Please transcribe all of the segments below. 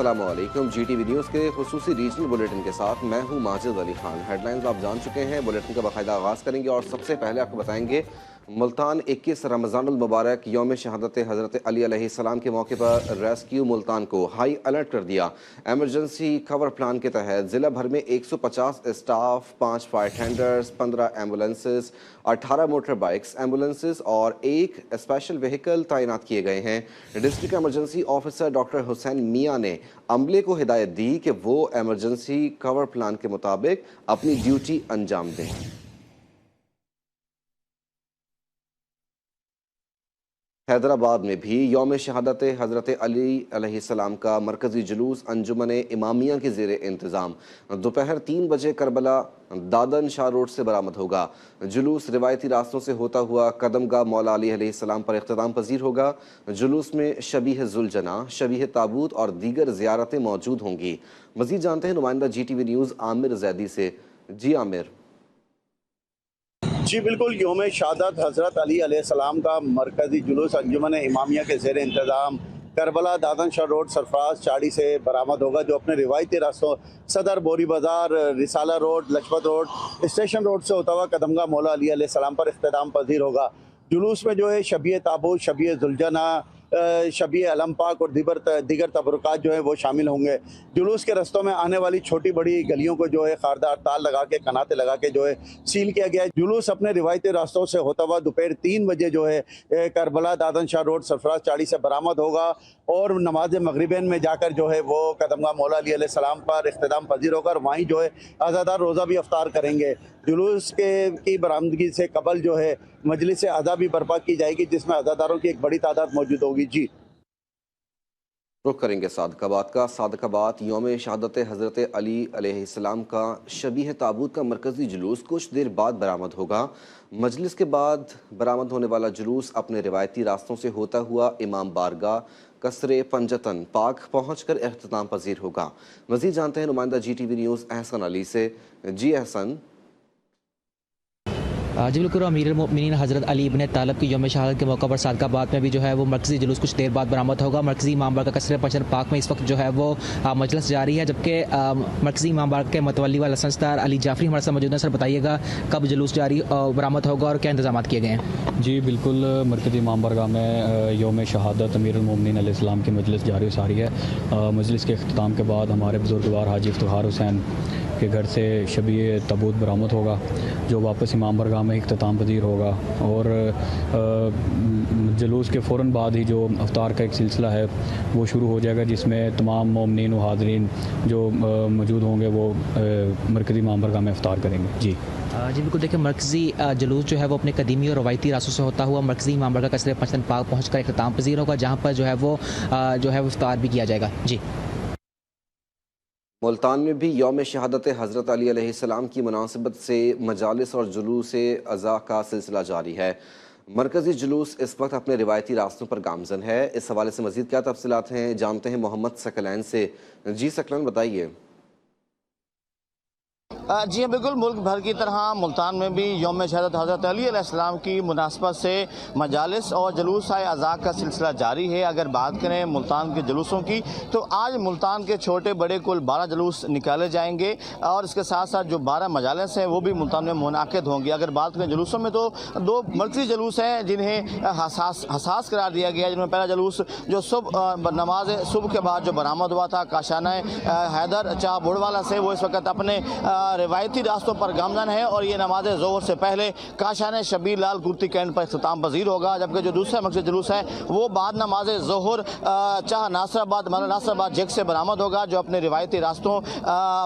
अस्सलामुअलैकुम। GTV news के खुसूसी regional bulletin के साथ मैं हूं माजिद अली खान। हेडलाइंस आप जान चुके हैं, बुलेटिन का बाकायदा आगाज़ करेंगे और सबसे पहले आपको बताएंगे मुल्तान 21 रमज़ानुल मुबारक यौम शहादत हज़रत अली अलैहिस्सलाम के मौके पर रेस्क्यू मुल्तान को हाई अलर्ट कर दिया। एमरजेंसी कवर प्लान के तहत ज़िला भर में 150 staff, 5 fire tenders, 15 ambulances, 18 motor bikes ambulances और 1 स्पेशल व्हीकल तैनात किए गए हैं। District emergency officer doctor Hussain मियाँ ने अमले को हिदायत दी कि वो एमरजेंसी कवर प्लान के मुताबिक अपनी ड्यूटी अंजाम दें। हैदराबाद में भी यौम शहादत हज़रत अली अलैहिस्सलाम का मरकज़ी जुलूस अंजुमन इमामिया के ज़ेर इंतज़ाम दोपहर 3 बजे करबला दादन शाह रोड से बरामद होगा। जुलूस रिवायती रास्तों से होता हुआ कदमगाह मौला अली अलैहिस्सलाम पर इख्तिताम पजीर होगा। जुलूस में शबीह जुलजना, शबीह ताबूत और दीगर ज़ियारतें मौजूद होंगी। मज़ीद जानते हैं नुमाइंदा GTV न्यूज़ आमिर जैदी से। जी आमिर। जी बिल्कुल, यौम शहादत हज़रत अली अलैहिस्सलाम का मरकज़ी जुलूस अंजुमन इमामिया के ज़ेर इंतज़ाम करबला दादन शाह रोड सरफराज चाड़ी से बरामद होगा, जो अपने रिवायती रास्तों Sadar, Bori Bazaar, Risala road, Lajpat road, station road से होता हुआ कदमगाह मौला अली अलैहिस्सलाम पर इख्तिताम पजीर होगा। जुलूस में जो है शबीह ताबूत, शबीह जुलजना, शबीह अलम पाक और दीगर तबरुकात जो है वो शामिल होंगे। जुलूस के रस्तों में आने वाली छोटी बड़ी गलियों को जो है खारदार ताल लगा के, कनाते लगा के जो है सील किया गया है। जुलूस अपने रिवायती रास्तों से होता हुआ दोपहर 3 बजे जो है करबला दादन शाह रोड सरफराज चाड़ी से बरामद होगा और नमाज मगरिबैन में जाकर जो है वो कदमगाह मौला अली अलैहिस्सलाम पर इख्तिताम पजीर होकर वहीं जो है आज़ादार रोज़ा भी अफ्तार करेंगे। जुलूस की बरामदगी से कबल जो है मजलिस आज़ा भी बर्पा की जाएगी, जिसमें आज़ादारों की एक बड़ी तादाद मौजूद होगी। जी रुख करेंगे सादकाबाद का। सादकाबाद यौम शहादत हज़रत अली अलैहिस्सलाम का शबीह ताबूत का मरकज़ी जुलूस कुछ देर बाद बरामद होगा। मजलिस के बाद बरामद होने वाला जुलूस अपने रिवायती रास्तों से होता हुआ इमाम बारगाह कसरे पंजतन पाक पहुँच कर इख्तिताम पजीर होगा। मज़ीद जानते हैं नुमाइंदा GTV न्यूज़ एहसन अली से। जी एहसन। जी बिल्कुल, अमीरुल मोमिनीन हज़रत अली इब्न तालब की यौम शहादत के मौके पर सादकाबाद में भी जो है वो मरकज़ी जुलूस कुछ देर बाद बरामद होगा। मरकज़ी इमाम बारगाह कसरे पंजतन पाक में इस वक्त जो है वो मजलिस जारी है, जबकि मरकज़ी इमाम बारगाह के मतवल्ली व लसनस्दार अली जाफरी हमारे साथ मौजूद हैं। सर बताइएगा कब जुलूस जारी बरामद होगा और क्या इंतजाम किए गए हैं? जी बिल्कुल, मरकज़ी इमाम बारगाह में यौम शहादत अमीरुल मोमिनीन अलैहिस्सलाम की मजलिस जारी सारी है। मजलिस के अख्तिताम के बाद हमारे बुजुर्गवार हाजी इफ्तिखार हुसैन के घर से शबीह ताबूत बरामद होगा, जो वापस इमाम बारगाह में इख्तिताम पजीर होगा और जुलूस के फ़ौरन बाद ही जो अफ्तार का एक सिलसिला है वो शुरू हो जाएगा, जिसमें तमाम मोमिनीन व हाज़रीन जो मौजूद होंगे वो मरकज़ी इमाम बारगाह में अफ्तार करेंगे। जी बिल्कुल, देखिए मरकज़ी जुलूस जो है वो अपने कदीमी और रवायती रास्तों से होता हुआ मरकज़ी इमाम बारगाह कसरे पंजतन पाक पहुँच कर इख्तिताम पजीर होगा, जहाँ पर जो है वो इफ्तार भी किया जाएगा। जी मुल्तान में भी यौम शहादत हज़रत अली अलैहिस्सलाम की मुनासिबत से मजालिस और जुलूस अज़ा का सिलसिला जारी है। मरकज़ी जुलूस इस वक्त अपने रिवायती रास्तों पर गामज़न है। इस हवाले से मज़ीद क्या तफसीलात हैं, जानते हैं मोहम्मद सकलैन से। जी सकलैन बताइए। जी हाँ बिल्कुल, मुल्क भर की तरह मुल्तान में भी यौम शहादत हज़रत अली अलैहिस्सलाम की मुनासबत से मजालिस और जुलूस अज़ा का सिलसिला जारी है। अगर बात करें मुल्तान के जुलूसों की, तो आज मुल्तान के छोटे बड़े कुल 12 जुलूस निकाले जाएंगे और इसके साथ साथ जो 12 मजालिस हैं वो भी मुल्तान में मुनाकिद होंगी। अगर बात करें जुलूसों में, तो 2 मरकज़ी जुलूस हैं जिन्हें हसास करार दिया गया है। जिनमें पहला जुलूस जो नमाज सुबह के बाद जो बरामद हुआ था काशाना हैदर चाह बुढ़वाला से, वो इस वक्त अपने रिवायती रास्तों पर गामजन है और ये नमाज ज़ोहर से पहले काशान शबीर लाल कुर्ती कैंट पर इख्तिताम पजीर होगा। जबकि जो दूसरा मकसद जुलूस है वो बाद नमाज ज़ोहर चाह नासराबाद नासराबाद जेक से बरामद होगा, जो अपने रिवायती रास्तों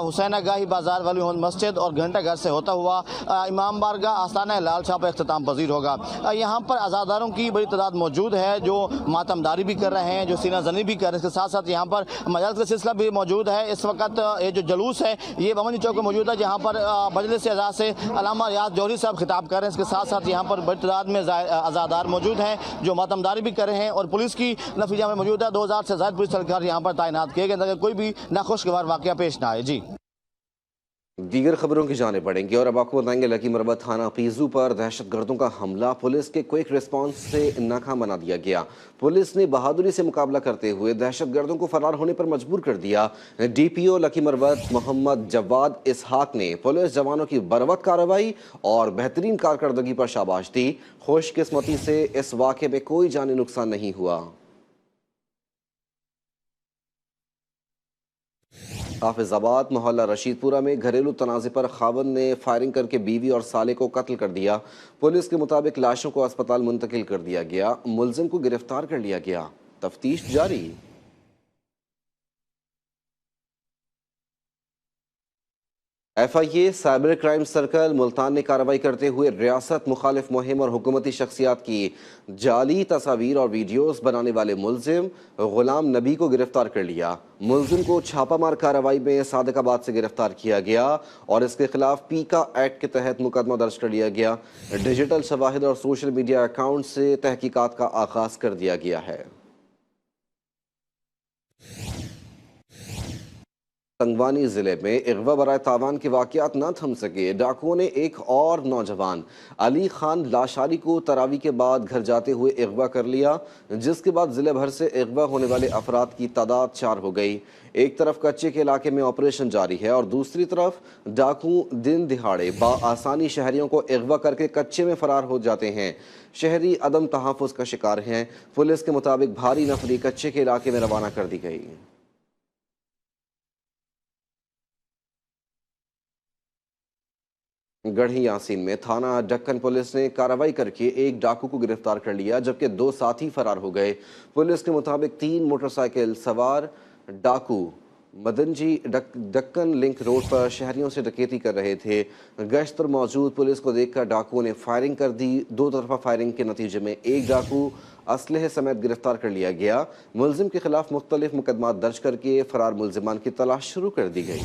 हुसैना गाही बाज़ार वाली मस्जिद और घंटा घर से होता हुआ इमाम बारगाह आस्ताना लाल शाह पर इख्तिताम पजीर होगा। यहाँ पर आज़ादारों की बड़ी तादाद मौजूद है जो मातमदारी भी कर रहे हैं, जो सीना जनी भी कर रहे हैं। इसके साथ साथ यहाँ पर मजालिस का सिलसिला भी मौजूद है। इस वक्त ये जो जुलूस है ये बमनी चौक में मौजूद है, जहाँ पर मजलिस अज़ा से अल्लामा रियाज जौहरी साहब खिताब कर रहे हैं। इसके साथ साथ यहाँ पर बड़ी तादाद में आज़ादार मौजूद हैं जो मातमदारी भी कर रहे हैं और पुलिस की नफीजा में मौजूद है। 2000 से ज़्यादा पुलिस एहलकार यहाँ पर तैनात किए गए ताकि कोई भी नाखुशगवार वाक़या पेश ना आए। जी दीगर खबरों की जाने पड़ेंगी और अब आपको बताएंगे लकी मरबा थाना पीजू पर दहशतगर्दों का हमला पुलिस के क्विक रिस्पांस से नाकाम बना दिया गया। पुलिस ने बहादुरी से मुकाबला करते हुए दहशतगर्दों को फरार होने पर मजबूर कर दिया। डीपीओ लकी मरबत मोहम्मद जवाद इसहाक ने पुलिस जवानों की बरवत कार्रवाई और बेहतरीन कारकर्दगी पर शाबाश दी। खुशकिस्मती से इस वाक़े में कोई जानी नुकसान नहीं हुआ। हाफिजाबाद मोहल्ला रशीदपुरा में घरेलू तनाज़े पर खावंद ने फायरिंग करके बीवी और साले को कत्ल कर दिया। पुलिस के मुताबिक लाशों को अस्पताल मुंतकिल कर दिया गया। मुलजिम को गिरफ्तार कर लिया गया। तफ्तीश जारी। FIA cyber crime circle Multan ने कार्रवाई करते हुए रियासत मुखालिफ मुहिम और हुकूमती शख्सियात की जाली तस्वीर और वीडियोस बनाने वाले मुलजिम गुलाम नबी को गिरफ्तार कर लिया। मुलजिम को छापामार कार्रवाई में सादिकाबाद से गिरफ्तार किया गया और इसके खिलाफ पीका एक्ट के तहत मुकदमा दर्ज कर लिया गया। डिजिटल शवाहिद और सोशल मीडिया अकाउंट से तहकीकात का आगाज कर दिया गया है। संगवानी जिले में अगवा बराए तावान के वाकयात न थम सके। डाकुओं ने एक और नौजवान अली खान लाशारी को तरावी के बाद घर जाते हुए अगवा कर लिया, जिसके बाद जिले भर से अगवा होने वाले अफराद की तादाद 4 हो गई। एक तरफ कच्चे के इलाके में ऑपरेशन जारी है और दूसरी तरफ डाकू दिन दिहाड़े आसानी शहरियों को अगवा करके कच्चे में फरार हो जाते हैं। शहरी अदम तहफ़्फ़ुज़ का शिकार हैं। पुलिस के मुताबिक भारी नफरी कच्चे के इलाके में रवाना कर दी गई। गढ़ी यासीन में थाना डक्कन पुलिस ने कार्रवाई करके एक डाकू को गिरफ्तार कर लिया, जबकि 2 साथी फरार हो गए। पुलिस के मुताबिक 3 मोटरसाइकिल सवार डाकू मदनजी डक्कन लिंक रोड पर शहरियों से डकैती कर रहे थे। गश्त पर मौजूद पुलिस को देखकर डाकुओं ने फायरिंग कर दी। 2 तरफा फायरिंग के नतीजे में एक डाकू असलहे समेत गिरफ्तार कर लिया गया। मुलजिम के खिलाफ मुख्तलिफ मुकदमा दर्ज करके फरार मुलजिमान की तलाश शुरू कर दी गई।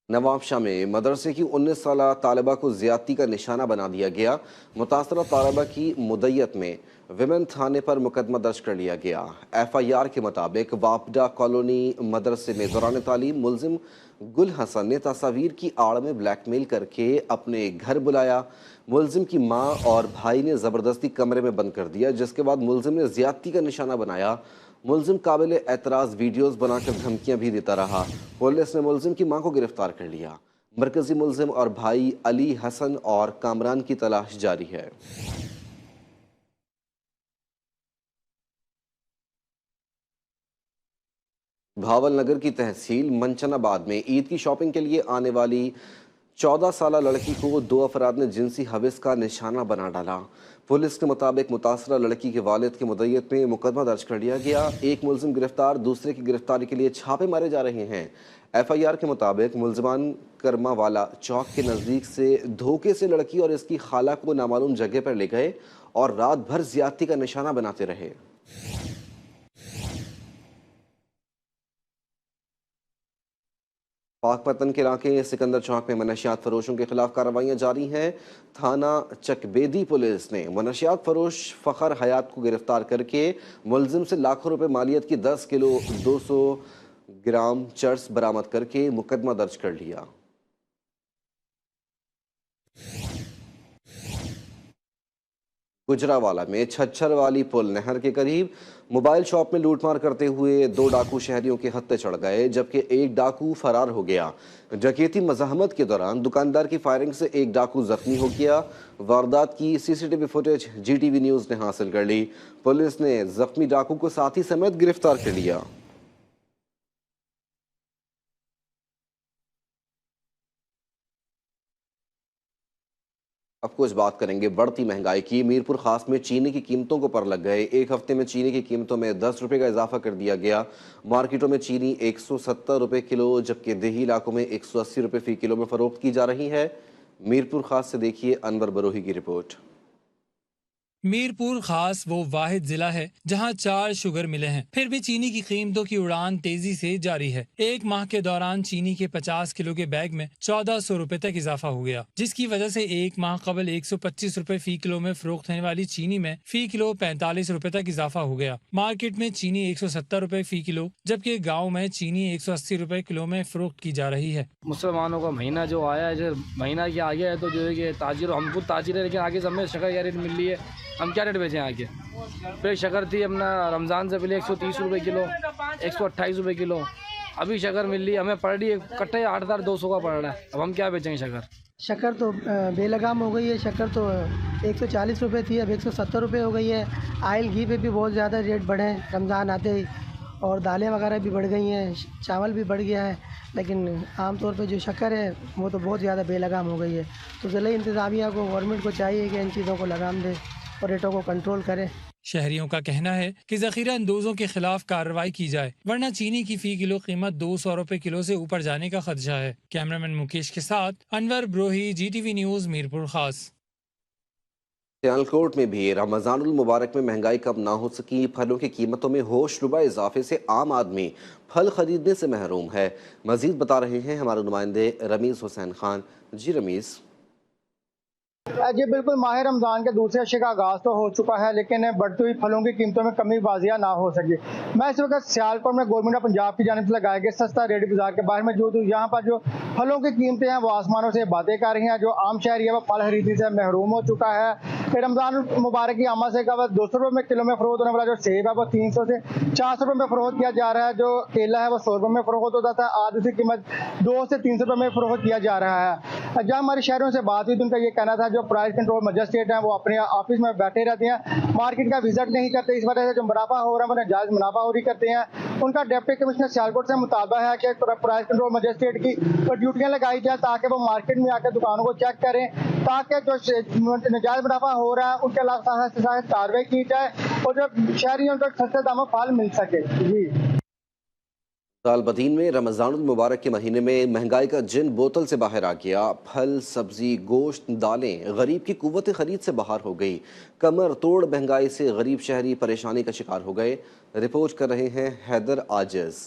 नवाबशाह में मदरसे की 19 साला तालिबा को ज्यादती का निशाना बना दिया गया। मुतासरा तालिबा की मुद्दत में विमेन थाने पर मुकदमा दर्ज कर लिया गया। FIR के मुताबिक वापडा कॉलोनी मदरसे में दौरान तालीम मुलजिम गुल हसन ने तस्वीर की आड़ में ब्लैकमेल करके अपने घर बुलाया। मुलजिम की मां और भाई ने ज़बरदस्ती कमरे में बंद कर दिया, जिसके बाद मुलजिम ने ज्यादती का निशाना बनाया। मुलजिम काबिल एतराज़ वीडियोस बनाकर धमकियां भी देता रहा। पुलिस ने मुलजिम की मां को गिरफ्तार कर लिया। मरकजी मुलजिम और भाई अली हसन और कामरान की तलाश जारी है। भावल नगर की तहसील मंचनाबाद में ईद की शॉपिंग के लिए आने वाली 14 साला लड़की को 2 अफराद ने जिनसी हविस का निशाना बना डाला। पुलिस के मुताबिक मुतासरा लड़की के वालिद की मुद्दत में मुकदमा दर्ज कर लिया गया। एक मुलजिम गिरफ्तार, दूसरे की गिरफ्तारी के लिए छापे मारे जा रहे हैं। FIR के मुताबिक मुलजमान कर्मा वाला चौक के नज़दीक से धोखे से लड़की और इसकी खाला को नामालूम जगह पर ले गए और रात भर ज्यादती का निशाना बनाते रहे। पाकपतन के इलाके सिकंदर चौक में मनशियात फरोशों के खिलाफ कार्रवाइयां जारी हैं। थाना चकबेदी पुलिस ने मनशियात फरोश फ़खर हयात को गिरफ्तार करके मुलजिम से लाखों रुपए मालियत की 10 किलो 200 ग्राम चर्स बरामद करके मुकदमा दर्ज कर लिया। गुजरावाला में छच्छर वाली पुल नहर के करीब मोबाइल शॉप में लूटमार करते हुए 2 डाकू शहरियों के हत्थे चढ़ गए, जबकि एक डाकू फरार हो गया। डकैती मज़ाहमत के दौरान दुकानदार की फायरिंग से एक डाकू जख्मी हो गया। वारदात की CCTV फुटेज GTV न्यूज़ ने हासिल कर ली। पुलिस ने जख्मी डाकू को साथी समेत गिरफ्तार कर लिया। अब कुछ बात करेंगे बढ़ती महंगाई की। मीरपुर खास में चीनी की कीमतों को पर लग गए। एक हफ्ते में चीनी की कीमतों में 10 रुपए का इजाफा कर दिया गया। मार्केटों में चीनी 170 रुपए किलो, जबकि देही इलाकों में 180 रुपए फी किलो में फरोख्त की जा रही है। मीरपुर खास से देखिए अनवर बरोही की रिपोर्ट। मीरपुर खास वो वाहिद जिला है जहां 4 शुगर मिले हैं, फिर भी चीनी की कीमतों की उड़ान तेजी से जारी है। एक माह के दौरान चीनी के 50 किलो के बैग में 1400 रुपए तक इजाफा हो गया, जिसकी वजह से एक माह कबल 125 रुपए फी किलो में फरोख्त होने वाली चीनी में फी किलो 45 रुपए तक इजाफा हो गया। मार्केट में चीनी 170 रुपए फी किलो, जबकि गाँव में चीनी 180 रुपए किलो में फरोख्त की जा रही है। मुसलमानों का महीना जो आया है, जो महीना के आगे है, तो जो है कि ताजिर, हम खुद ताजिर है, लेकिन आगे सब में शक्कर क्या रेट मिल रही है, हम क्या रेट बेचें आगे। फिर शक्कर थी अपना रमज़ान से पहले 130 रुपये किलो, 128 रुपये किलो, अभी शक्कर मिल रही है हमें पड़ रही है कट्टे 8,200 का पड़ रहा है। अब हम क्या बेचेंगे शक्कर। शक्कर तो बेलगाम हो गई है। शक्कर तो 140 रुपये थी, अब 170 रुपये हो गई है। आयल घी पे भी बहुत ज़्यादा रेट बढ़े हैं रमज़ान आते ही, और दालें वगैरह भी बढ़ गई हैं, चावल भी बढ़ गया है। लेकिन आमतौर पे जो शक्कर है वो तो बहुत ज़्यादा बेलगाम हो गई है। तो ज़िला इंतज़ामिया को, गवर्नमेंट को चाहिए कि इन चीज़ों को लगाम दे और रेटों को कंट्रोल करे। शहरियों का कहना है कि जखीरा अंदोजों के खिलाफ कार्रवाई की जाए, वरना चीनी की फी किलो कीमत 200 रुपए किलो से ऊपर जाने का खदशा है। कैमरामैन मुकेश के साथ अनवर ब्रोही, GTV न्यूज़, मीरपुर खास। सियालकोट में भी रमज़ानुल मुबारक में महंगाई कम ना हो सकी। फलों की कीमतों में होशरुबा इजाफे से आम आदमी फल खरीदने से महरूम है। मजीद बता रहे हैं हमारे नुमाइंदे रमीज़ हुसैन खान। जी रमीज़। जी बिल्कुल, माह रमज़ान के दूसरे अशरे का आगाज़ तो हो चुका है, लेकिन बढ़ती हुई फलों की कीमतों में कमी बाजिया ना हो सकी। मैं इस वक्त सियालकोट में गवर्नमेंट ऑफ पंजाब की जानिब से लगाए गए सस्ता रेडी बाजार के बाहर मौजूद हूँ। यहाँ पर जो फलों की कीमतें हैं वो आसमानों से बातें कर रही हैं। जो आम शहरी है वो फल खरीदने से महरूम हो चुका है। रमज़ान मुबारक की आमद से कब 200 रुपये में किलो में फरोख्त होने वाला जो सेब है वो 300 से 400 रुपये में फरोख्त किया जा रहा है। जो केला है वो 100 रुपये में फरोख्त होता था, आज उसकी कीमत 200 से 300 रुपये में फरोख्त किया जा रहा है। जहाँ हमारे शहरों से बात हुई तो उनका ये कहना था जो प्राइस कंट्रोल मजिस्ट्रेट हैं वो अपने ऑफिस में बैठे रहते हैं, मार्केट का विजिट नहीं करते। इस वजह से जो मुनाफा हो रहा है वो नाजायज मुनाफाखोरी करते हैं। उनका डिप्टी कमिश्नर सियालकोट से मुतालबा है कि प्राइस कंट्रोल मजिस्ट्रेट की ड्यूटियाँ लगाई जाए ताकि वो मार्केट में आकर दुकानों को चेक करें, ताकि जो नाजायज मुनाफा हो रहा है उनके खिलाफ कार्रवाई की जाए और जो शहरियों को सस्ते दामों फल मिल सके। जी। दालबदीन में रमज़ानुल मुबारक के महीने में महंगाई का जिन बोतल से बाहर आ गया। फल, सब्जी, गोश्त, दालें गरीब की कुव्वत खरीद से बाहर हो गई। कमर तोड़ महंगाई से गरीब शहरी परेशानी का शिकार हो गए। रिपोर्ट कर रहे हैं हैदर आजिज़।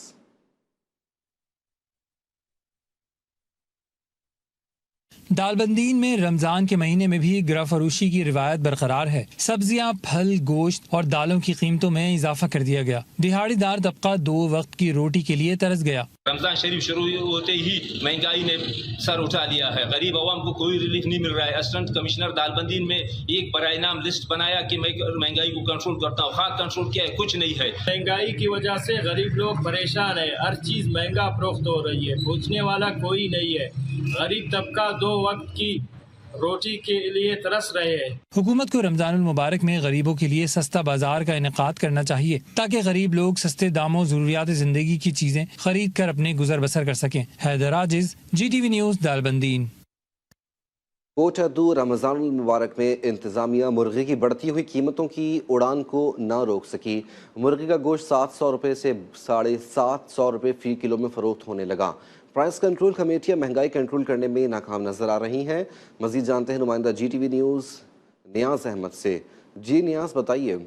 दालबंदीन में रमजान के महीने में भी गिरा फरोशी की रिवायत बरकरार है। सब्जियां, फल, गोश्त और दालों की कीमतों में इजाफा कर दिया गया। दिहाड़ीदार तबका 2 वक्त की रोटी के लिए तरस गया। रमजान शरीफ शुरू होते ही महंगाई ने सर उठा लिया है। गरीब आवाम को कोई रिलीफ नहीं मिल रहा है। असिस्टेंट कमिश्नर दालबंदीन में एक बराए नाम लिस्ट बनाया कि मैं महंगाई को कंट्रोल करता हूँ। खाक कंट्रोल किया है, कुछ नहीं है। महंगाई की वजह से गरीब लोग परेशान है। हर चीज महंगा फरोख्त हो रही है, पूछने वाला कोई नहीं है। गरीब तबका 2 वक्त की रोटी के लिए तरस रहे हैं। हुकूमत को रमजानुल मुबारक में गरीबों के लिए सस्ता बाजार का इनेकाद करना चाहिए ताकि गरीब लोग सस्ते दामों जरूरियात जिंदगी की चीजें खरीद कर अपने गुजर बसर कर सकें। हैदर आजिज़, GTV न्यूज़, दालबंदीन। कोटद्दू रमज़ानुल मुबारक में इंतज़ामिया मुर्गी की बढ़ती हुई कीमतों की उड़ान को न रोक सकी। मुर्गी का गोश्त 700 रुपये से 750 रुपये फ़ी किलो में फ़रोख्त होने लगा। प्राइस कंट्रोल कमेटियाँ महंगाई कंट्रोल करने में नाकाम नजर आ रही हैं। मज़ीद जानते हैं नुमाइंदा GTV न्यूज़ नियाज़ अहमद से। जी नियाज़, बताइए।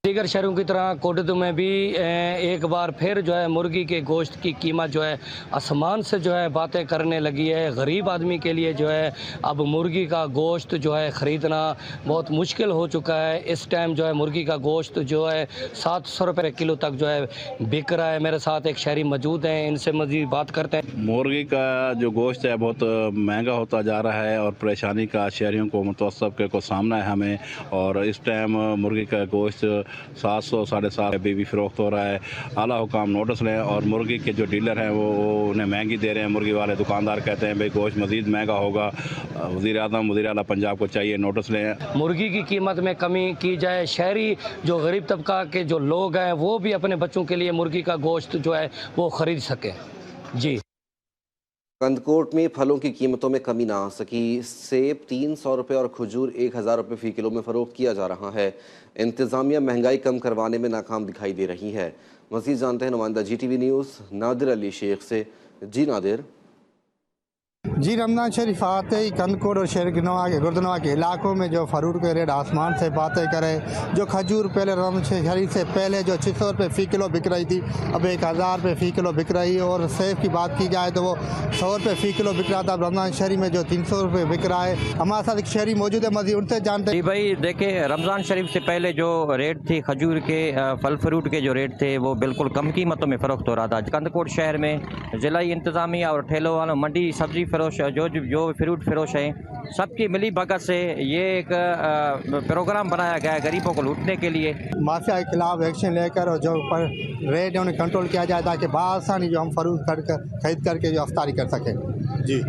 दीगर शहरों की तरह कोटद्दू में भी एक बार फिर जो है मुर्गी के गोश्त की कीमत जो है आसमान से जो है बातें करने लगी है। गरीब आदमी के लिए जो है अब मुर्गी का गोश्त जो है ख़रीदना बहुत मुश्किल हो चुका है। इस टाइम जो है मुर्गी का गोश्त जो है 700 रुपये किलो तक जो है बिक रहा है। मेरे साथ एक शहरी मौजूद हैं, इनसे मज़ीद बात करते हैं। मुर्गी का जो गोश्त है बहुत महंगा होता जा रहा है और परेशानी का शहरियों को मुतवस्सब को सामना है हमें। और इस टाइम मुर्गी का गोश्त 700 750 भी फ़रोख्त हो रहा है। आला हुकाम नोटिस लें और मुर्गी के जो डीलर हैं वो उन्हें महंगी दे रहे हैं। मुर्गी वाले दुकानदार कहते हैं भाई गोश्त मज़ीद महंगा होगा। वज़ीर आज़म वज़ीर आला पंजाब को चाहिए नोटिस लें, मुर्गी की कीमत में कमी की जाए। शहरी जो गरीब तबका के जो लोग हैं वो भी अपने बच्चों के लिए मुर्गी का गोश्त जो है वो ख़रीद सकें। जी। कंदकोट में फलों की कीमतों में कमी ना आ सकी। सेब 300 रुपये और खजूर 1000 रुपये फ़ी किलो में फ़रोख्त किया जा रहा है। इंतज़ामिया महंगाई कम करवाने में नाकाम दिखाई दे रही है। मज़ीद जानते हैं नुमाइंदा GTV न्यूज़ नादिर अली शेख से। जी नादिर। जी, रमज़ान शरीफ आते ही कंदकोट और शेरगनवा के गुरुद्वारा के इलाकों में जो फ़रूट के रेट आसमान से बातें करें। जो खजूर पहले रमज़ान शरीफ से पहले जो 600 रुपये फ़ी किलो बिक रही थी, अब 1000 रुपये फ़ी किलो बिक रही है। और सेब की बात की जाए तो वो 100 रुपये फ़ी किलो बिक रहा था, अब रमज़ान शरीफ में जो 300 रुपये बिक रहा है। हमारे साथ एक शहरी मौजूद है, मज़ीद उनसे जानते जी भाई देखिए, रमज़ान शरीफ से पहले जो रेट थी खजूर के फल फ्रूट के जो रेट थे वो बिल्कुल कम कीमतों में फ़रोख्त हो रहा था। कंदकोट शहर में ज़िलाई इंतज़ामिया और ठेलों वालों, मंडी, सब्ज़ी फरोश, जो फ्रूट फरोश हैं, सबकी मिली भगत से ये एक प्रोग्राम बनाया गया है गरीबों को लूटने के लिए। माफिया के खिलाफ एक्शन लेकर और जो पर रेट है उन्हें कंट्रोल किया जाए ताकि बआसानी जो हम फरूट खरीद करके जो अफ्तारी कर सकें। जी।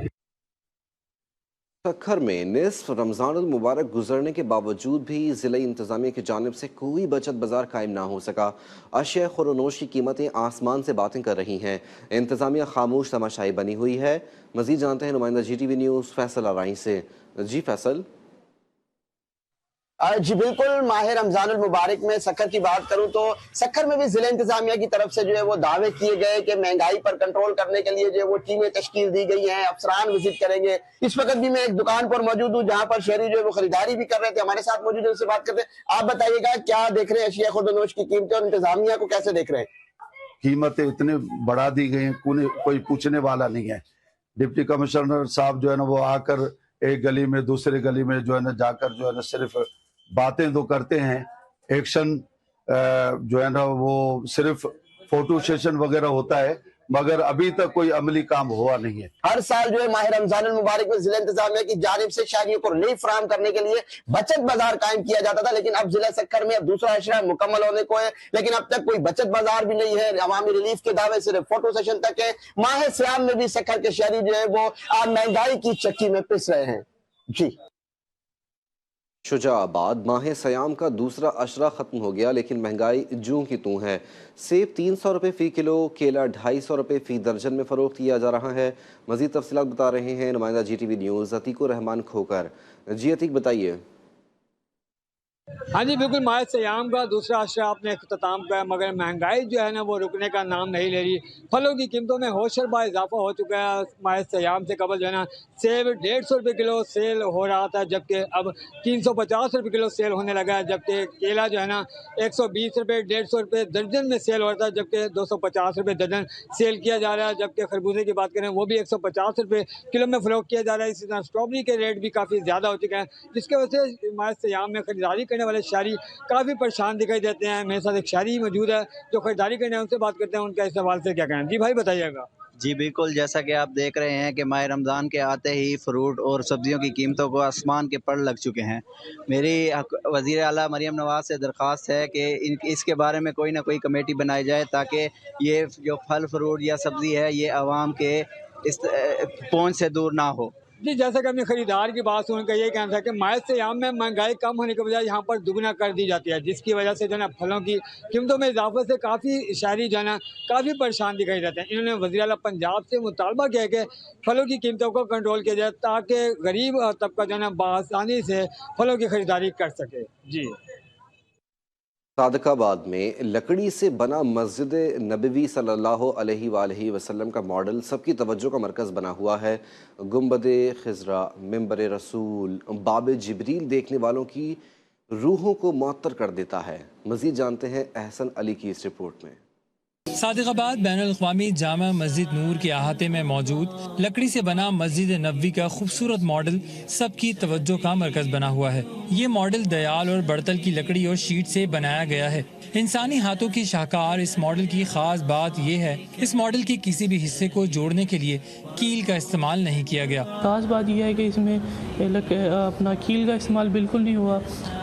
सक्खर में निस्फ रमज़ानुल मुबारक गुजरने के बावजूद भी ज़िला इंतज़ामिया की जानिब से कोई बचत बाज़ार कायम ना हो सका। अशिया खुरनोश की कीमतें आसमान से बातें कर रही हैं। इंतज़ामिया खामोश तमाशाई बनी हुई है। मज़ीद जानते हैं नुमाइंदा GTV न्यूज़ फैसल आराई से। जी फैसल। जी बिल्कुल, माह रमजानुल मुबारक में सक्खर की बात करूं तो सक्खर में भी जिला इंतजामिया की तरफ से जो है वो दावे किए गए कि महंगाई पर कंट्रोल करने के लिए जो है वो टीमें तश्कील दी गई हैं, अफसरान विजिट करेंगे। इस वक्त भी मैं एक दुकान पर मौजूद हूं जहां पर शहरी जो है वो खरीदारी भी कर रहे थे। हमारे साथ मौजूद है, उनसे बात करते हैं। आप बताइएगा क्या देख रहे हैं अशिया खुर्दनोश की कीमतें और इंतजामिया को कैसे देख रहे हैं? कीमतें इतने बढ़ा दी गई हैं, कोई पूछने वाला नहीं है। डिप्टी कमिश्नर साहब जो है ना वो आकर एक गली में दूसरे गली में जो है ना जाकर जो है ना सिर्फ बातें तो करते हैं, एक्शन जो है ना वो सिर्फ फोटो सेशन वगैरह होता है, मगर अभी तक कोई अमली काम हुआ नहीं है। हर साल जो है माह रमजानुल मुबारक में जिला इंतजामिया की जानिब से शहरियों को रिलीफ फराहम करने के लिए बचत बाजार कायम किया जाता था, लेकिन अब जिला सक्खर में अब दूसरा अशरा मुकम्मल होने को है, लेकिन अब तक कोई बचत बाजार भी नहीं है। अवामी रिलीफ के दावे सिर्फ फोटो सेशन तक है। माह सियाम में भी सक्खर के शहरी जो है वो महंगाई की चक्की में पिस रहे हैं। जी। शुजाबाद माह सयाम का दूसरा अशरा ख़त्म हो गया, लेकिन महंगाई जूं की तूं है। सेब 300 रुपये फ़ी किलो, केला 250 रुपये फ़ी दर्जन में फ़रोख्त किया जा रहा है। मज़ीद तफसीलात बता रहे हैं नुमाइंदा GTV न्यूज़ अतीकुर रहमान खोकर। जी अतीक, बताइए। हाँ जी बिल्कुल, माह सयाम का दूसरा अशरा आपने अख्ताम का है, मगर महंगाई जो है ना वो रुकने का नाम नहीं ले रही। फलों की कीमतों में होशरबा इजाफा हो चुका है। माह सयाम से कबल जो है ना सेब 150 रुपये किलो सेल हो रहा था, जबकि अब 350 रुपये किलो सेल होने लगा है। जबकि केला जो है ना 120 रुपये 150 रुपये दर्जन में सेल हो रहा था, जबकि 250 रुपये दर्जन सेल किया जा रहा है। जबकि खरबूजे की बात करें वो भी 150 रुपये किलो में फ़रोख्त किया जा रहा है। इसी तरह स्ट्रॉबेरी के रेट भी काफ़ी ज़्यादा हो चुके हैं, जिसकी वजह से माह सयाम में खरीदारी करने वाले शहरी काफ़ी परेशान दिखाई देते हैं। मेरे साथ एक शहरी मौजूद है जो खरीदारी करने हैं, उनसे बात करते हैं उनका इस सवाल से क्या कहना है। जी भाई बताइएगा। जी बिल्कुल, जैसा कि आप देख रहे हैं कि माह रमज़ान के आते ही फ्रूट और सब्जियों की कीमतों को आसमान के पर लग चुके हैं। मेरी वज़ीर आला मरियम नवाज़ से दरख्वास्त है कि इसके बारे में कोई ना कोई कमेटी बनाई जाए ताकि ये जो फल फ्रूट या सब्ज़ी है ये आवाम के इस पहुँच से दूर ना हो। जी, जैसा कि अपने खरीदार की बात सुनकर यही कहना था कि माह सयाम में महंगाई कम होने के बजाय यहाँ पर दुगना कर दी जाती है, जिसकी वजह से जो है ना फलों की कीमतों में इजाफे से काफ़ी शहरी जो है ना काफ़ी परेशान दिखाई देते हैं। इन्होंने वज़ीर आला पंजाब से मुतालबा किया कि फलों की कीमतों को कंट्रोल किया जाए ताकि गरीब तबका जो है ना बआसानी से फलों की खरीदारी कर सके। जी। सादकाबाद में लकड़ी से बना मस्जिद नबवी सल्लल्लाहु अलैहि वसल्लम का मॉडल सबकी तवज्जो का मरकज़ बना हुआ है। गुंबद खिज़रा, मिंबर रसूल, बाब जिब्रील देखने वालों की रूहों को मुअत्तर कर देता है। मज़ीद जानते हैं अहसन अली की इस रिपोर्ट में। सादिकाबाद बैनुल-अक़वामी जामा मस्जिद नूर के अहाते में मौजूद लकड़ी से बना मस्जिद नबवी का खूबसूरत मॉडल सबकी तवज्जो का मरकज बना हुआ है। ये मॉडल दयाल और बड़तल की लकड़ी और शीट से बनाया गया है। इंसानी हाथों की शाहकार इस मॉडल की खास बात यह है, इस मॉडल के किसी भी हिस्से को जोड़ने के लिए कील का इस्तेमाल नहीं किया गया। खास बात यह है कि इसमें अपना कील का इस्तेमाल बिल्कुल नहीं हुआ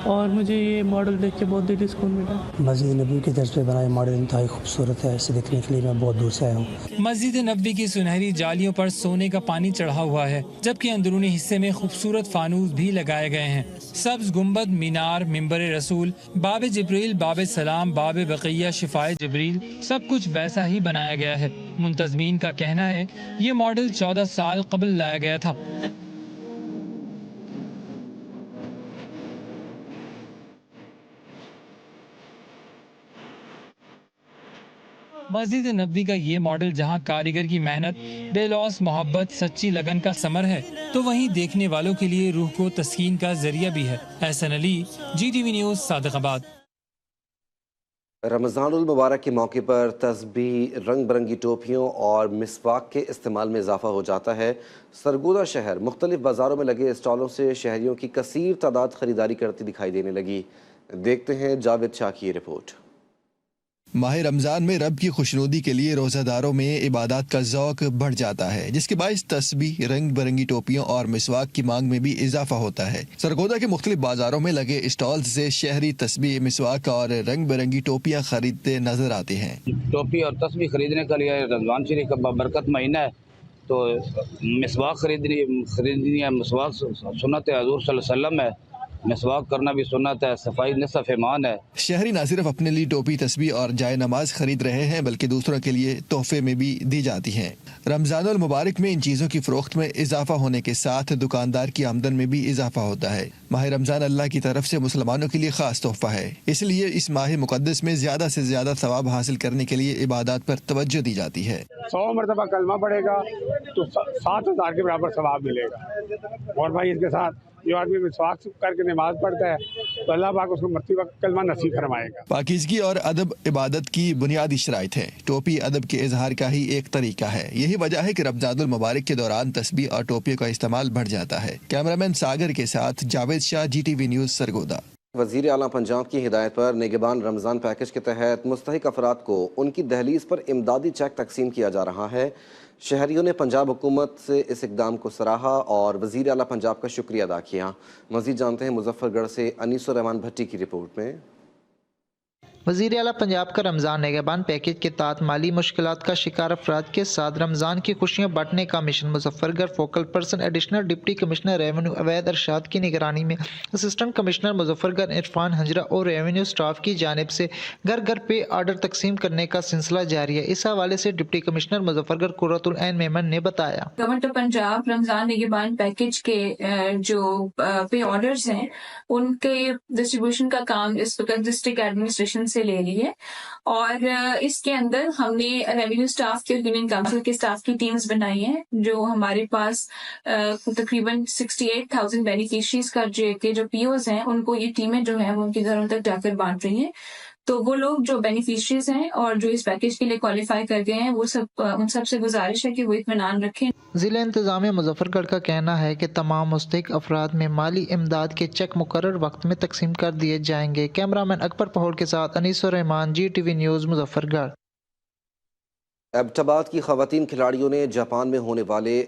और मुझे ये मॉडल देख के बहुत दिल सुकून मिला। मस्जिद नबवी के तर्ज पे बनाया मॉडल इंतहाई खूबसूरत है, इसे देखने के लिए मैं बहुत दूर से आया हूँ। मस्जिद नबवी की सुनहरी जालियों पर सोने का पानी चढ़ा हुआ है, जबकि अंदरूनी हिस्से में खूबसूरत फानूस भी लगाए गए हैं। सब्ज गुंबद, मीनार, मिंबर रसूल, बाब जिब्रील, बाब सलाम, बाब बक़िया, शिफाए जिब्रील, सब कुछ वैसा ही बनाया गया है। मुंतज़मीन का कहना है ये मॉडल 14 साल कबल लाया गया था। मस्जिद नबवी का ये मॉडल जहां कारीगर की मेहनत, बेलौस मोहब्बत, सच्ची लगन का समर है, तो वहीं देखने वालों के लिए रूह को तस्कीन का जरिया भी है। Ehsan Ali, GTV news, Sadiqabad. रमज़ानुल मुबारक के मौके पर तस्बीह, रंग बिरंगी टोपियों और मिसवाक के इस्तेमाल में इजाफा हो जाता है। सरगोदा शहर मुख्तलिफ बाज़ारों में लगे स्टॉलों से शहरियों की कसीर तादाद खरीदारी करती दिखाई देने लगी। देखते हैं जावेद शाह की रिपोर्ट। माह रमज़ान में रब की खुशनुदी के लिए रोज़ादारों में इबादत का ज़ौक़ बढ़ जाता है, जिसके बायस तस्बीह, रंग बिरंगी टोपियों और मिसवाक की मांग में भी इजाफा होता है। सरगोदा के मुख्तलिफ बाजारों में लगे स्टॉल से शहरी तस्बीह, मिसवाक और रंग बिरंगी टोपियाँ खरीदते नजर आते हैं। टोपी और तस्बीह खरीदने के लिए रमज़ान शरीफ का बरकत महीना है, तो मिसवाक खरीदनी है। मिसवाक सुन्नत है, हुज़ूर सल्लल्लाहु अलैहि वसल्लम है। मिसवाक करना भी सुन्नत है, सफाई निसफ़ ईमान है। शहरी न सिर्फ अपने लिए टोपी, तस्बीह और जाय नमाज खरीद रहे हैं, बल्कि दूसरों के लिए तोहफे में भी दी जाती हैं। रमज़ानुल मुबारक में इन चीज़ों की फ़रोख्त में इजाफा होने के साथ दुकानदार की आमदन में भी इजाफा होता है। माह रमज़ान अल्लाह की तरफ से मुसलमानों के लिए खास तोहफा है, इसलिए इस माह मुक़द्दस में ज़्यादा से ज़्यादा सवाब हासिल करने के लिए इबादत पर तवज्जो दी जाती है। 100 मरतबा कलमा पड़ेगा तो 7,000 के बराबर सवाब मिलेगा। और भाई इसके साथ जो आदमी मिसवाक करके नमाज पढ़ता है तो अल्लाह पाक उसको मरतबा कलमा नसीब फरमाएगा। पाकीज़गी और अदब इबादत की बुनियादी शराइत है। टोपी अदब के इजहार का ही एक तरीका है। यही वजह है कि रमज़ानुल मुबारक के दौरान तस्बीह और टोपियों का इस्तेमाल बढ़ जाता है। कैमरामैन सागर के साथ जावेद शाह, GTV न्यूज़, सरगोदा। वज़ीर आला पंजाब की हिदायत पर निगहबान रमज़ान पैकेज के तहत मुस्तहिक अफराद को उनकी दहलीज पर इमदादी चेक तकसीम किया जा रहा है। शहरियों ने पंजाब हुकूमत से इस इकदाम को सराहा और वज़ीर आला पंजाब का शुक्रिया अदा किया। मज़ीद जानते हैं मुजफ्फरगढ़ से अनीसुर रहमान भट्टी की रिपोर्ट में। वज़ीर आला पंजाब का रमज़ान निगहबान पैकेज के तहत माली मुश्किलात का शिकार अफराद के साथ रमज़ान की खुशियाँ बांटने का mission Muzaffargarh focal person additional deputy commissioner revenue अवैध अरशाद की निगरानी में असिस्टेंट कमिश्नर मुजफ्फरगढ़ इरफान हंजरा और रेवेन्यू स्टाफ की जानिब से घर घर पे आर्डर तकसीम करने का सिलसिला जारी है। इस हवाले से डिप्टी कमिश्नर मुजफ्फरगढ़ कुर्रतुल ऐन मेमन ने बताया, government of Punjab Ramzan Nigehban package के जो पे ऑर्डर्स हैं उनके डिस्ट्रीब्यूशन का काम इस वक्त डिस्ट्रिक्ट एडमिनिस्ट्रेशन से ले रही है और इसके अंदर हमने रेवेन्यू स्टाफ के यूनियन काउंसिल के स्टाफ की टीम्स बनाई हैं। जो हमारे पास तकरीबन 68,000 बेनिफिशरीज का जो पीओज हैं उनको ये टीमें जो हैं वो उनके घरों तक जाकर बांट रही हैं। तो वो लोग जो बेनिफिशरीज हैं और जो इस पैकेज के लिए क्वालिफाई कर गए हैं वो सब उन सब से गुजारिश है कि वो इत्मीनान रखें। जिला इंतजामिया मुजफ्फरगढ़ का कहना है कि तमाम मुस्तहिक अफराद में माली इमदाद के चेक मुकर्रर वक्त में तकसीम कर दिए जाएंगे। कैमरामैन अकबर पहोल के साथ अनीसुर रहमान, GTV न्यूज़, मुजफ्फरगढ़। एबटाबाद की खवातीन खिलाड़ियों ने जापान में होने वाले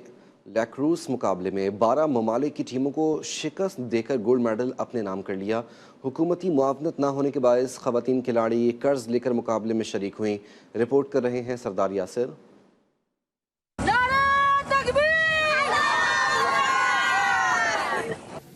लैक्रूस मुकाबले में 12 ममालिक की टीमों को शिकस्त देकर गोल्ड मेडल अपने नाम कर लिया। हुकूमती मुआवनत न होने के बायस खवातीन खिलाड़ी कर्ज लेकर मुकाबले में शरीक हुई। रिपोर्ट कर रहे हैं सरदार यासिर।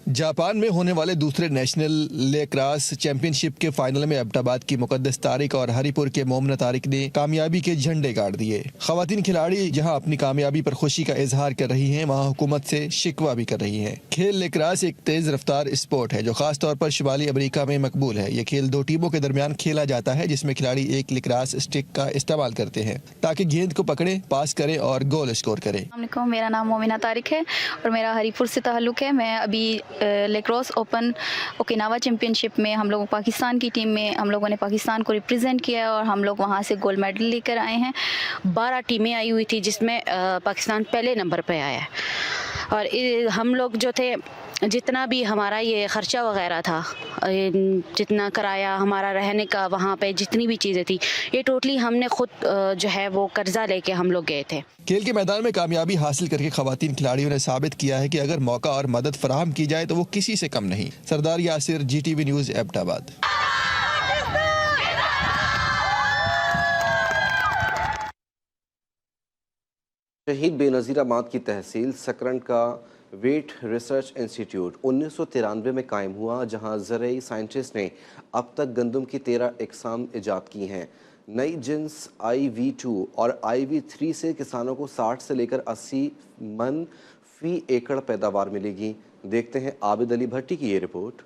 जापान में होने वाले दूसरे नेशनल लेक्रास चैंपियनशिप के फाइनल में एबटाबाद की मुकद्दस तारिक और हरिपुर के मोमना तारिक ने कामयाबी के झंडे गाड़ दिए। खवातीन खिलाड़ी जहां अपनी कामयाबी पर खुशी का इजहार कर रही हैं, वहां हुकूमत से शिकवा भी कर रही हैं। खेल लेक्रास एक तेज रफ्तार स्पोर्ट है जो खास तौर पर शुमाली अमेरिका में मकबूल है। ये खेल 2 टीमों के दरमियान खेला जाता है, जिसमें खिलाड़ी एक लेक्रास स्टिक का इस्तेमाल करते हैं ताकि गेंद को पकड़े, पास करें और गोल स्कोर करें। मेरा नाम मोमिना तारिक है और मेरा हरिपुर से ताल्लुक है। मैं अभी लेक्रोस ओपन ओकिनावा चैंपियनशिप में हम लोग पाकिस्तान की टीम में हम लोगों ने पाकिस्तान को रिप्रेजेंट किया और हम लोग वहाँ से गोल्ड मेडल लेकर आए हैं। 12 टीमें आई हुई थी जिसमें पाकिस्तान पहले नंबर पे आया है और हम लोग जो थे जितना भी हमारा ये ख़र्चा वगैरह था, जितना किराया हमारा रहने का, वहाँ पे जितनी भी चीज़ें थी, ये टोटली हमने खुद जो है वो कर्जा लेके हम लोग गए थे। खेल के मैदान में कामयाबी हासिल करके खवातीन खिलाड़ियों ने साबित किया है कि अगर मौका और मदद फराहम की जाए तो वो किसी से कम नहीं। सरदार यासिर, GTV न्यूज़, एबटाबाद। शहीद बेनज़ीर अहमद की तहसील सकरंड का वेट रिसर्च इंस्टीट्यूट 1993 में कायम हुआ, जहां ज़रई साइंटिस्ट ने अब तक गंदम की 13 इकसाम ईजाद की हैं। नई जिन्स IV2 और IV3 से किसानों को 60 से लेकर 80 मन फी एकड़ पैदावार मिलेगी। देखते हैं आबिद अली भट्टी की ये रिपोर्ट।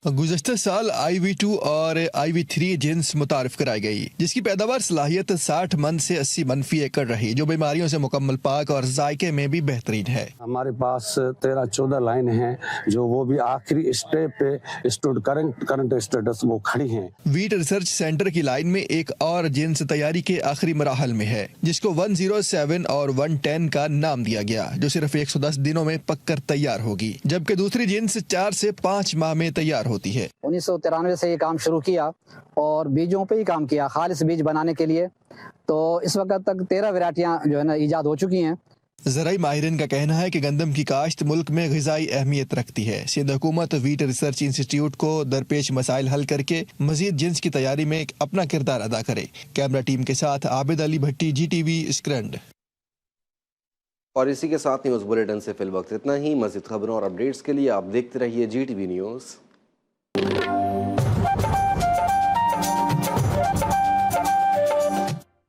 गुज़श्ता साल IV2 और IV3 जिन्स मुतारिफ कराई गई, जिसकी पैदावार सलाहियत 60 मन से 80 मनफी एकड़ रही, जो बीमारियों से मुकम्मल पाक और जायके में भी बेहतरीन है। हमारे पास 13-14 लाइन हैं जो वो भी आखिरी स्टेप पे करंट स्टेटस वो खड़ी हैं। वीट रिसर्च सेंटर की लाइन में एक और जिन्स तैयारी के आखिरी मराहल में है, जिसको 107 और 110 का नाम दिया गया, जो सिर्फ 110 दिनों में पककर तैयार होगी, जबकि दूसरी जिन्स 4 से 5 माह में तैयार होती है। 1993 से ये काम शुरू किया और बीजों पे ही काम किया, खालिस बीज बनाने के लिए। तो इस वक्त तक 13 वैरायटियां जो है ना ईजाद हो चुकी हैं। ज़राई माहिरीन का कहना है कि गंदम की काश्त मुल्क में ग़िज़ाई अहमियत रखती है। सिंध हुकूमत वीट रिसर्च इंस्टीट्यूट को दरपेश मसाइल हल करके मज़ीद जिन्स की तैयारी में अपना किरदार अदा करे। कैमरा टीम के साथ आबिद अली भट्टी, GTV स्क्रंड। और इसी के साथ न्यूज़ बुलेटिन से फिल वक्त इतना ही। मज़ीद खबरों और अपडेट्स के लिए आप देखते रहिए GTV न्यूज़।